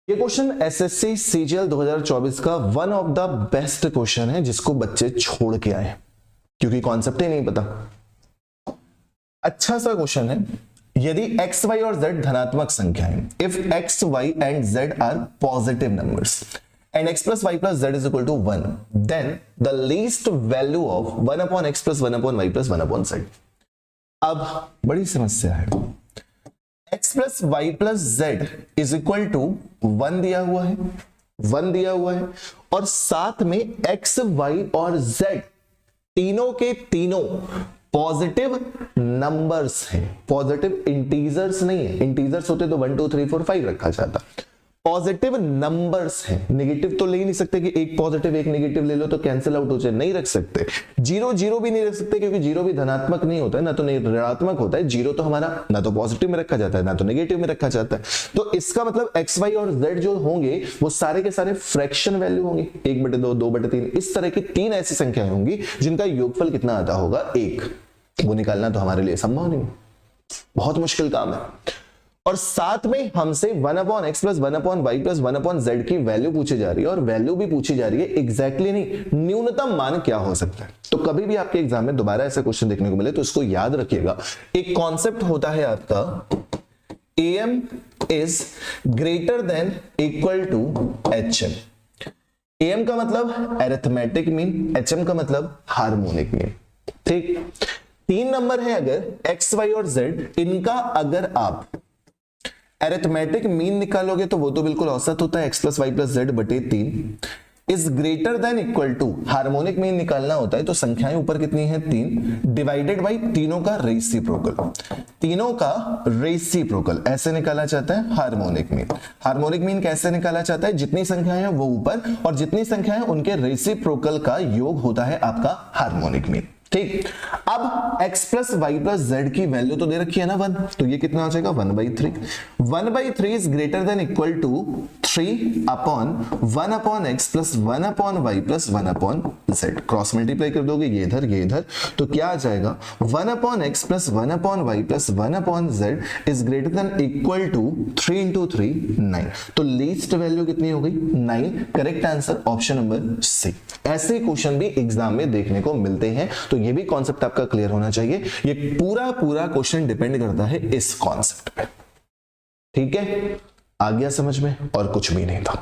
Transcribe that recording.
ये question SSC CGL 2024 का one of the best question है जिसको बच्चे छोड़ के आए क्योंकि कॉन्सेप्ट ही नहीं पता। अच्छा सा क्वेश्चन है। यदि x, y और z धनात्मक संख्याएं, if x, y and z are positive numbers and x plus y plus z is equal to 1, then the least value of 1 upon x plus 1 upon y plus 1 upon z। अब बड़ी समस्या है। x plus y plus z is equal to 1 दिया हुआ है, 1 दिया हुआ है और साथ में x, y और z तीनों के तीनों पॉजिटिव नंबर्स हैं, पॉजिटिव इंटीजर्स नहीं है। इंटीजर्स होते तो 1 2 3 4 5 रखा जाता। पॉजिटिव नंबर्स हैं, नेगेटिव तो ले ही नहीं सकते कि एक पॉजिटिव एक नेगेटिव ले लो तो कैंसिल आउट हो जाए, नहीं रख सकते। जीरो जीरो भी नहीं रख सकते क्योंकि जीरो भी धनात्मक नहीं होता है, ना तो ऋणात्मक होता है। जीरो तो हमारा ना तो पॉजिटिव में रखा जाता है ना तो नेगेटिव में रखा जाता है। तो इसका मतलब एक्स वाई और जेड जो होंगे वो सारे के सारे फ्रैक्शन वैल्यू होंगे, 1/2 2/3 इस तरह की तीन ऐसी संख्याएं होंगी जिनका योगफल कितना आता होगा 1। वो निकालना तो हमारे लिए संभव नहीं, बहुत मुश्किल काम है। और साथ में हमसे 1 upon x plus 1 upon y plus 1 upon z की वैल्यू पूछी जा रही है और वैल्यू भी पूछी जा रही है एग्जैक्टली नहीं, न्यूनतम मान क्या हो सकता है। तो कभी भी आपके एग्जाम में दोबारा ऐसा क्वेश्चन देखने को मिले तो इसको याद रखिएगा। एक कॉन्सेप्ट होता है आपका am is greater than equal to hm। am का मतलब अरिथमेटिक मीन, hm का मतलब हार्मोनिक मीन। ठीक, तीन नंबर है अगर x, y और z, इनका अगर आप अरिथमेटिक मीन निकालोगे तो वो तो बिल्कुल औसत होता है x plus y plus z बटे 3 is greater than equal to, harmonic mean निकालना होता है तो संख्याएं ऊपर कितनी है 3 डिवाइडेड बाई तीनों का रेसिप्रोकल, तीनों का रेसिप्रोकल ऐसे निकाला जाता है हार्मोनिक मीन। हार्मोनिक मीन कैसे निकाला जाता है, जितनी संख्याएं हैं वो ऊपर और जितनी संख्याएं उनके रेसिप्रोकल का योग होता है आपका हार्मोनिक मीन। ठीक, अब x plus y plus z की वैल्यू तो दे रखी है ना 1, तो ये कितना आ जाएगा 1/3। 1/3 is greater than equal to 3 upon 1 upon x plus 1 upon y plus 1 upon z। Cross multiply कर दोगे ये इधर, तो क्या आ जाएगा 1 upon x plus 1 upon y plus 1 upon z is greater than equal to 3 into 3 9। तो लीस्ट वैल्यू कितनी हो गई 9। Correct answer option number C. ऐसे क्वेश्चन भी एग्जाम में देखने को मिलते हैं, तो ये भी कॉन्सेप्ट आपका क्लियर होना चाहिए। ये पूरा क्वेश्चन डिपेंड करता है इस कॉन्सेप्ट पे। ठीक है, आ गया समझ में, और कुछ भी नहीं था।